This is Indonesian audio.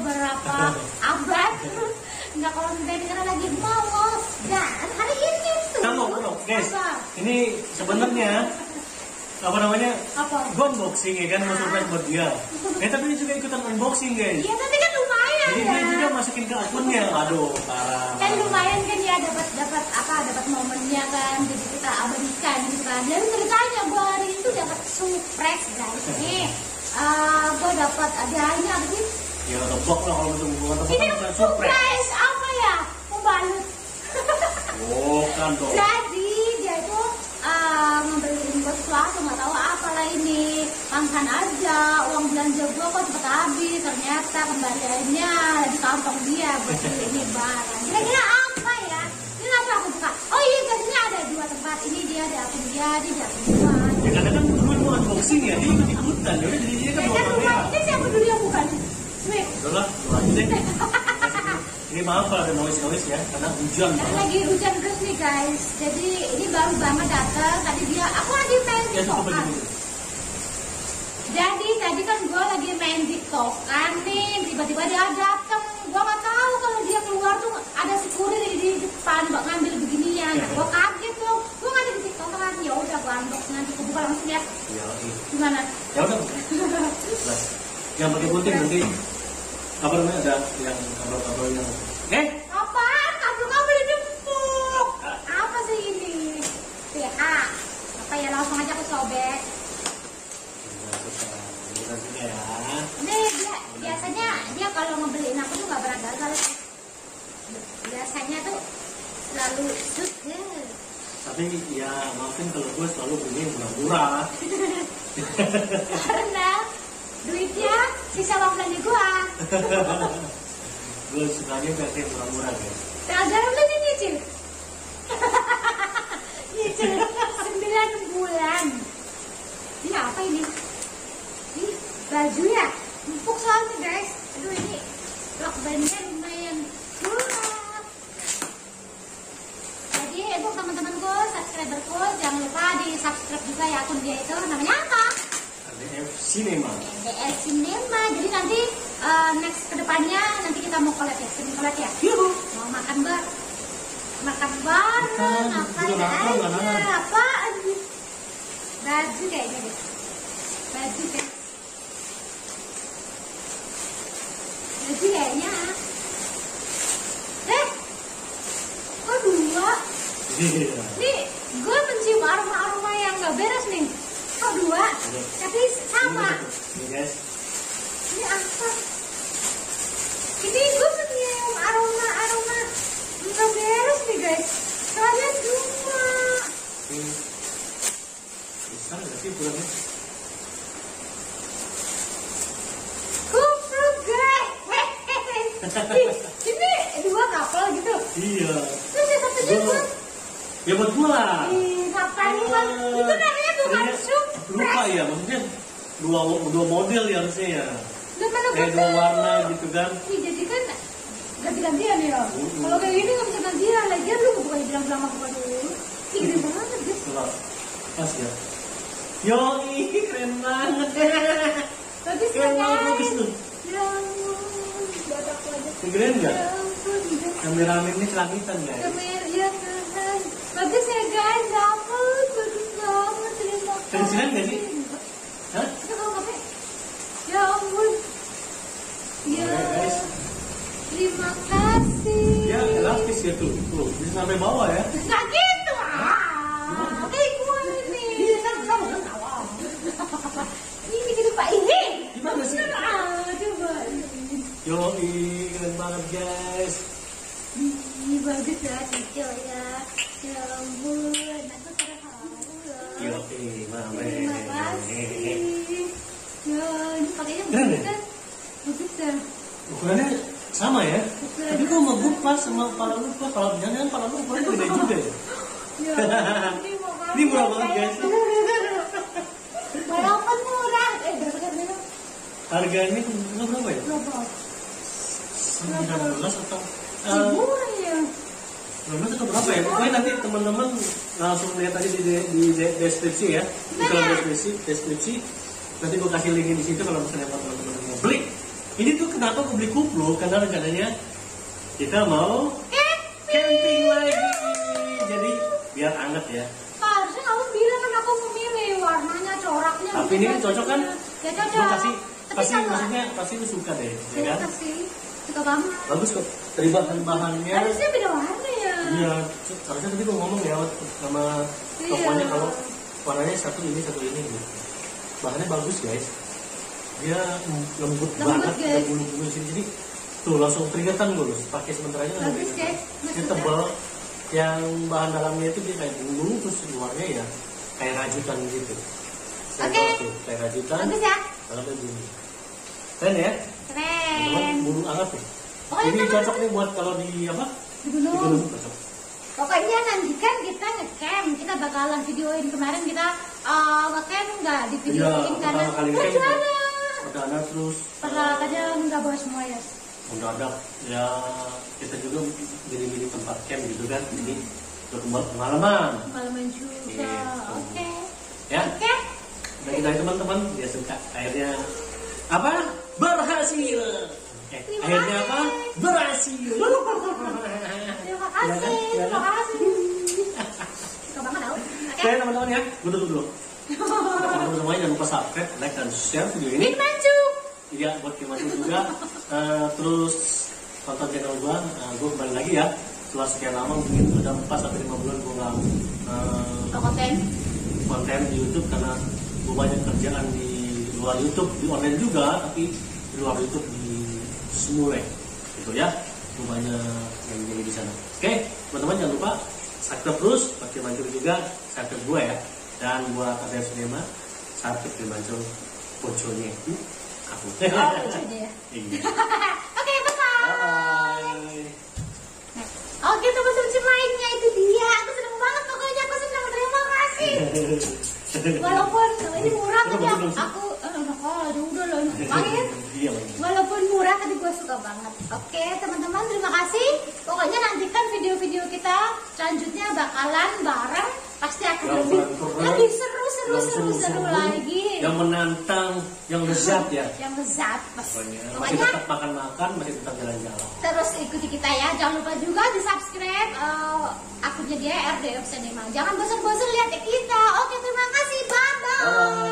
beberapa abad. Nggak konten karena lagi mau. Dan hari ini tuh. Kamu, guys. Ini sebenarnya apa namanya? Apa? Gue unboxing ya kan, mau surprise buat dia. Tapi dia juga ikutan unboxing guys. Iya tapi kan lumayan. Jadi ya. dia juga masukin ke akunnya. Aduh, parah. Kan lumayan kan ya dapat momennya kan, jadi kita abadikan gitu kan. Jadi ceritanya gue hari itu dapat surprise guys. Ini gue dapat adanya apa sih? Ya tebak lah kalau betul bukan Ini surprise apa ya? Pembalut. Oh kan tuh. Jadi dia itu ngebeliin gue sesuatu, nggak tahu apalah ini. Makan aja, uang belanja gue kok cepet habis. Ternyata kembaliannya di kantong dia buat beli ini barang. Kira-kira apa ya? Ini langsung aku buka. Oh iya, biasanya ada 2 tempat. Ini dia di akun dia di akun gua. Ya kadang kan temen mau unboxing ya, dia ikut ikutan. Jadi dia kan Kan bawa rumah ini siapa dulu yang bukan? Sweet. Udah lah, lu aja deh. Ini maaf kalau ada noise ya, karena hujan. Karena lagi hujan terus nih guys. Jadi ini baru banget datang. Tadi dia, aku lagi main Ya cukup TikTokan. aja. Jadi tadi kan gue lagi main TikTokan nih. Tiba-tiba dia datang. Gue nggak tahu kalau dia keluar tuh ada si kurir di depan buat ngambil beginian. Nah, gue kaget tuh. Gue nggak ada di TikTokan. Ya udah gue unbox nanti gue buka langsung ya. Ya, Gimana? ya udah. Yang pakai gunting nanti. Apa namanya ada yang kabel-kabel yang Apaan? Kabel-kabel dijemput. Apa sih ini? PH. Apa ya, langsung aja aku sobek. Nih dia biasanya dia kalau ngebeliin aku tuh nggak pernah gagal. Biasanya tuh selalu sukses. Tapi ya maafin kalau gue selalu beli yang murah-murah. Karena duitnya sisa uang belanja gua. Gue sukanya pakai yang murah-murah guys. Sekarang beli nyicil. Nyicil 9 bulan. Ini apa ini? Ini baju ya? Empuk soalnya guys. Aduh ini lakbannya lumayan murah. Jadi untuk teman-temanku, subscriberku, jangan lupa di subscribe juga ya akun dia itu. Namanya apa? DF Cinema. DF Cinema. Jadi nanti next kedepannya nanti kita mau collab ya, sering collab ya. Yuhu. Mau makan makan bareng, ngapain aja, apaan sih? Baju kayaknya deh. Baju kayaknya. Kok 2? Iya. Nih, gue mencium aroma yang gak beres nih. Kok 2? Tapi sama. Ini guys. Ini apa? Ini gue mencium aroma nggak beres nih guys. Kalian cuma. Bisa nggak sih pulangnya? Kumpul guys. Ini 2 kapal gitu. Iya. Terus yang satunya gue. Ya buat gua lah. Ngapain bang? Itu namanya bukan sup. Lupa ya, maksudnya dua model ya harusnya ya. Kayak 2 warna gitu kan. Jadi kan ganti-gantian ya. Kalau kayak gini nggak bisa gantian. Lagian lu bukan bilang-bilang aku dulu. Gede banget guys. Pas ya. Yo, ini keren banget. Bagus Keren banget, bagus tuh. Ya ampun, buat aku aja. Keren nggak? Ya ampun, gitu. Kameramen ini celamitan guys. Ya kan. Bagus ya guys, ya ampun, bagus banget. Terima kasih. Keren nggak sih? Hah? Kita kalau kafe. Ya ampun. Ya. Guys. Terima kasih. Ya, elastis ya tuh. Tuh, bisa sampai bawah ya. Nggak gitu kayak gue ini. Iya, sama kan? Ini gitu Pak. Ini. Gimana sih? Coba. Yo, keren banget guys. Ini bagus ya, cicil ya. Ya ampun, aku terharu ya. Yo, mama. Terima kasih. Ya, ini pakainya Keren bagus ya? kan? Bagus ya. Ukurannya sama ya? Tapi kok mau gue pas sama kepala lu pas, kalau jangan kepala lu ukurannya gede juga ya? Ya, Ini murah banget guys. Walaupun murah, berapa kan? Harganya berapa ya? Berapa? 19 atau Murah ya. 19 atau berapa ya? Pokoknya nanti teman-teman langsung lihat aja di deskripsi ya. Di kolom deskripsi. Nanti gue kasih linknya di situ kalau misalnya teman-teman mau beli. Ini tuh kenapa aku beli kuplu? Karena rencananya kita mau camping lagi. Jadi biar anget ya. Harusnya kamu bilang kan aku memilih warnanya, coraknya. Tapi ini kan cocok kan? Ya cocok. Lu pasti Tapi sama. maksudnya pasti lu suka deh, ya kan? Suka sih. Suka banget. Bagus kok. Dari bahan-bahannya. Harusnya beda warna ya. Iya, harusnya tadi gua ngomong ya sama tokonya kalau warnanya satu ini gitu. Bahannya bagus guys. Dia lembut banget, guys. ada bulu-bulu di sini. Jadi tuh langsung keringetan gue pakai sebentar aja. Bagus guys. Dia tebal. Yang bahan dalamnya itu dia kayak bulu, terus luarnya ya kayak rajutan gitu. Oke. Kayak rajutan. Bagus ya. Dalamnya bulu. Keren ya? Keren. Bulu anget nih. Pokoknya Ini teman-teman cocok nih buat kalau di apa? Di gunung. Di gunung cocok. Pokoknya nanti kan kita ngecamp, kita bakalan videoin. Kemarin kita ngecamp nggak di videoin karena pertama kali ngecamp perdana, terus peralatannya nggak bawa semua ya. mendadak ya, kita juga gini-gini tempat camp gitu kan, jadi udah pengalaman juga. Gitu. Oke. Ya. Oke. Dan kita teman-teman dia suka akhirnya apa berhasil. Akhirnya apa berhasil. Terima kasih. Ya kan? Terima kasih. Suka banget tau. Oke. Oke teman-teman ya, gue tutup dulu. Teman-teman semuanya jangan lupa subscribe, like dan share video ini. Mancu. Iya buat Mancu juga. Terus tonton channel gua kembali lagi ya. Setelah sekian lama mungkin udah 4 sampai 5 bulan gua nggak konten di YouTube karena gua banyak kerjaan di luar YouTube, di online juga, tapi di luar YouTube di Semule gitu ya. Gua banyak yang jadi di sana. Oke, teman-teman jangan lupa subscribe terus, buat Mancu juga subscribe gua ya. Dan buat Adel Cinema subscribe Mancu Poconya aku. Oh, ya. Iya. Oke, bye-bye. Bye. Oke, teman-teman lainnya itu dia. Aku seneng banget pokoknya, aku seneng. Terima kasih. Walaupun ini murah tapi aku udah loh. Makanya Iya, walaupun murah tapi gue suka banget. Oke, teman-teman terima kasih. Pokoknya nantikan video-video kita selanjutnya bakalan bareng. Pasti akan lebih seru lagi. Yang menantang, yang lezat ya. Yang lezat. Masih Pokoknya tetap makan-makan, masih tetap jalan-jalan. terus ikuti kita ya. Jangan lupa juga di subscribe akunnya dia RDF Cinema. Jangan bosan-bosan lihat kita. Oke, terima kasih. Bye-bye. Bye.